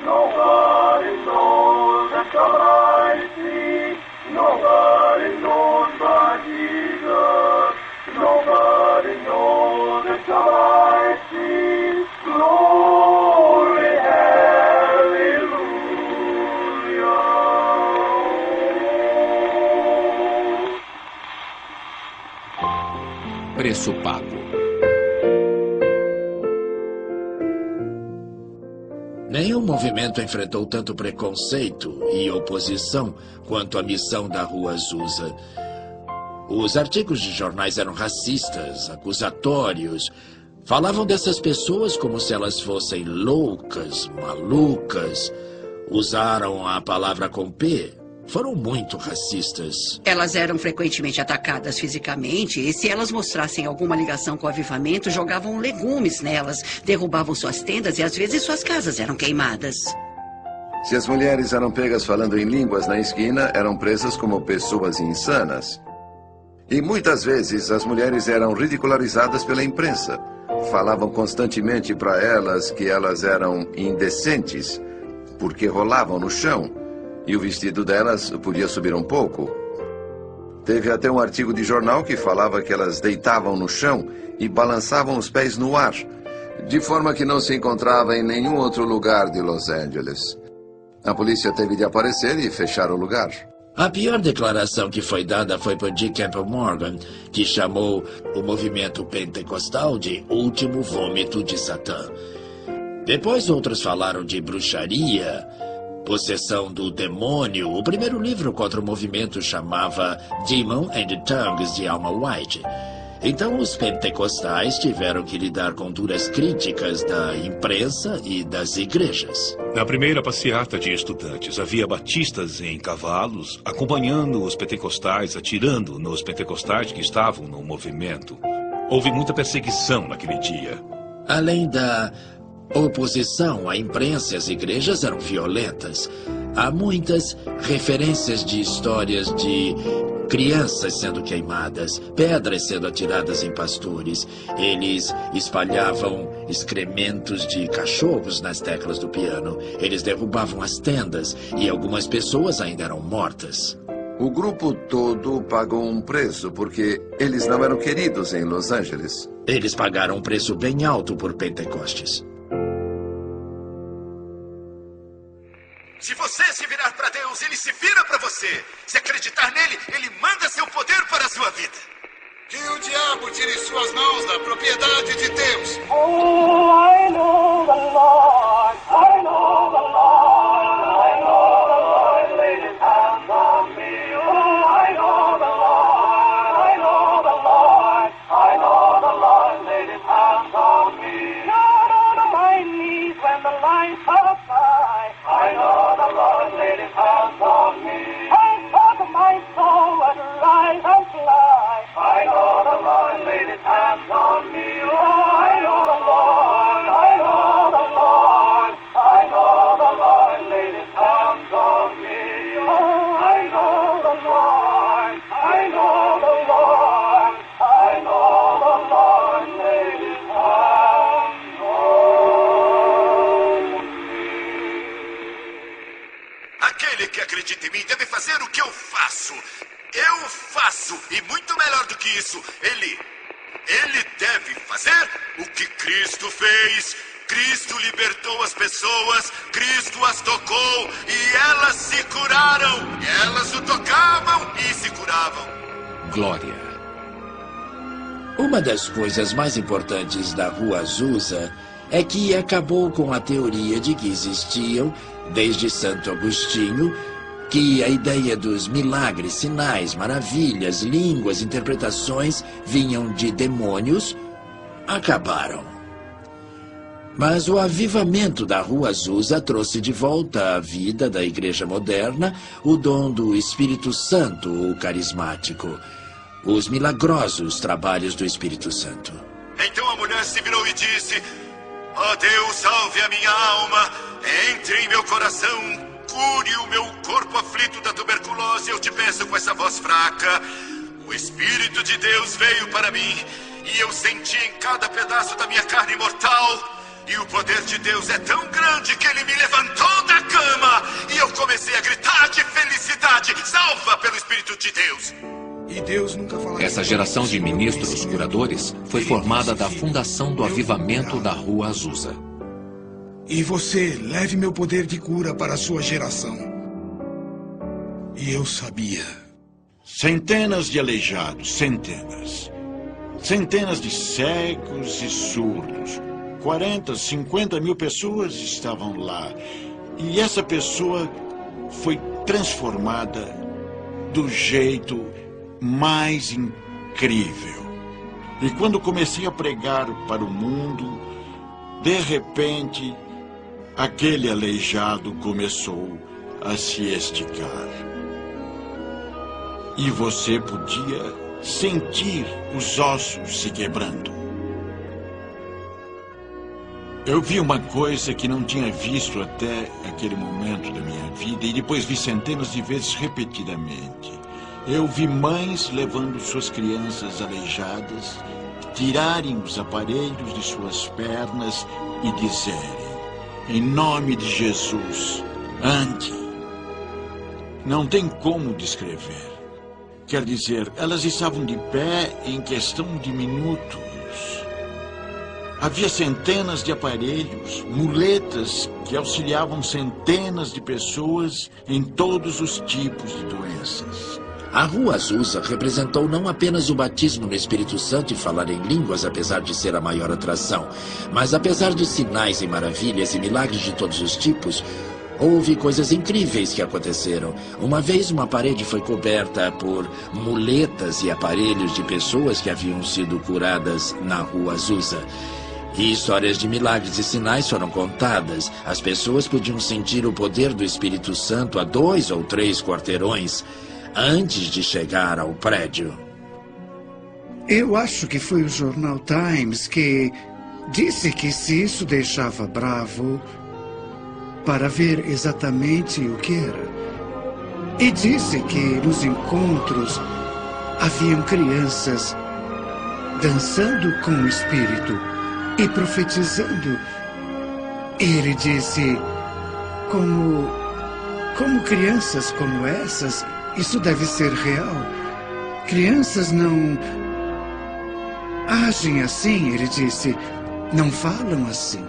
Nobody knows the trouble I see. Nobody knows but Jesus. Nobody knows the trouble I see. Glory, hallelujah. Preço pago. Nenhum movimento enfrentou tanto preconceito e oposição quanto a missão da Rua Azusa. Os artigos de jornais eram racistas, acusatórios. Falavam dessas pessoas como se elas fossem loucas, malucas. Usaram a palavra com P. Foram muito racistas. Elas eram frequentemente atacadas fisicamente e se elas mostrassem alguma ligação com o avivamento, jogavam legumes nelas, derrubavam suas tendas e às vezes suas casas eram queimadas. Se as mulheres eram pegas falando em línguas na esquina, eram presas como pessoas insanas. E muitas vezes as mulheres eram ridicularizadas pela imprensa. Falavam constantemente para elas que elas eram indecentes, porque rolavam no chão. E o vestido delas podia subir um pouco. Teve até um artigo de jornal que falava que elas deitavam no chão e balançavam os pés no ar, de forma que não se encontrava em nenhum outro lugar de Los Angeles. A polícia teve de aparecer e fechar o lugar. A pior declaração que foi dada foi por G. Campbell Morgan, que chamou o movimento pentecostal de último vômito de Satã. Depois outros falaram de bruxaria, possessão do demônio. O primeiro livro contra o movimento chamava Demon and Tongues, de Alma White. Então os pentecostais tiveram que lidar com duras críticas da imprensa e das igrejas. Na primeira passeata de estudantes, havia batistas em cavalos, acompanhando os pentecostais, atirando nos pentecostais que estavam no movimento. Houve muita perseguição naquele dia. Além da oposição, a imprensa e as igrejas eram violentas. Há muitas referências de histórias de crianças sendo queimadas, pedras sendo atiradas em pastores. Eles espalhavam excrementos de cachorros nas teclas do piano. Eles derrubavam as tendas e algumas pessoas ainda eram mortas. O grupo todo pagou um preço porque eles não eram queridos em Los Angeles. Eles pagaram um preço bem alto por Pentecostes. Se você se virar para Deus, Ele se vira para você. Se acreditar nele, Ele manda seu poder para a sua vida. Que o diabo tire suas mãos da propriedade de Deus. Oh, I know the Lord, I know the Lord, I know the Lord laid his hands on me. Oh, I know the Lord, I know the Lord, I know the Lord laid his hands on me. Down on my knees when the lights are by, I know the Lord laid his hands on me. I thought my soul would rise and fly. I know the Lord laid his hands on me. Oh, I know the Lord, I know the Lord, I know the Lord laid his hands on me. Oh, I know the Lord, I know the Lord, I know the Lord laid his hands on me. Aquele que acredita em mim deve fazer o que eu faço. Eu faço, e muito melhor do que isso, ele deve fazer o que Cristo fez. Cristo libertou as pessoas, Cristo as tocou e elas se curaram. Elas o tocavam e se curavam. Glória. Uma das coisas mais importantes da Rua Azusa é que acabou com a teoria de que existiam, desde Santo Agostinho, que a ideia dos milagres, sinais, maravilhas, línguas, interpretações vinham de demônios, acabaram. Mas o avivamento da Rua Azusa trouxe de volta à vida da igreja moderna o dom do Espírito Santo, o carismático, os milagrosos trabalhos do Espírito Santo. Então a mulher se virou e disse: ó Deus, salve a minha alma, entre em meu coração, cure o meu corpo aflito da tuberculose, eu te peço com essa voz fraca. O Espírito de Deus veio para mim e eu senti em cada pedaço da minha carne mortal. E o poder de Deus é tão grande que ele me levantou verdade, salva pelo Espírito de Deus. E Deus nunca falaria. Essa geração de ministros curadores foi formada da fundação do avivamento da Rua Azusa. E você leve meu poder de cura para a sua geração. E eu sabia. Centenas de aleijados, centenas. Centenas de cegos e surdos. 40, 50 mil pessoas estavam lá. E essa pessoa foi transformada do jeito mais incrível. E quando comecei a pregar para o mundo, de repente, aquele aleijado começou a se esticar. E você podia sentir os ossos se quebrando. Eu vi uma coisa que não tinha visto até aquele momento da minha vida e depois vi centenas de vezes repetidamente. Eu vi mães levando suas crianças aleijadas, tirarem os aparelhos de suas pernas e dizerem: em nome de Jesus, ande. Não tem como descrever. Quer dizer, elas estavam de pé em questão de minutos. Havia centenas de aparelhos, muletas que auxiliavam centenas de pessoas em todos os tipos de doenças. A Rua Azusa representou não apenas o batismo no Espírito Santo e falar em línguas, apesar de ser a maior atração, mas apesar de sinais e maravilhas e milagres de todos os tipos, houve coisas incríveis que aconteceram. Uma vez uma parede foi coberta por muletas e aparelhos de pessoas que haviam sido curadas na Rua Azusa. E histórias de milagres e sinais foram contadas. As pessoas podiam sentir o poder do Espírito Santo a 2 ou 3 quarteirões antes de chegar ao prédio. Eu acho que foi o jornal Times que disse que se isso deixava bravo para ver exatamente o que era. E disse que nos encontros haviam crianças dançando com o Espírito e profetizando. Ele disse, como crianças como essas, isso deve ser real. Crianças não agem assim, ele disse, não falam assim.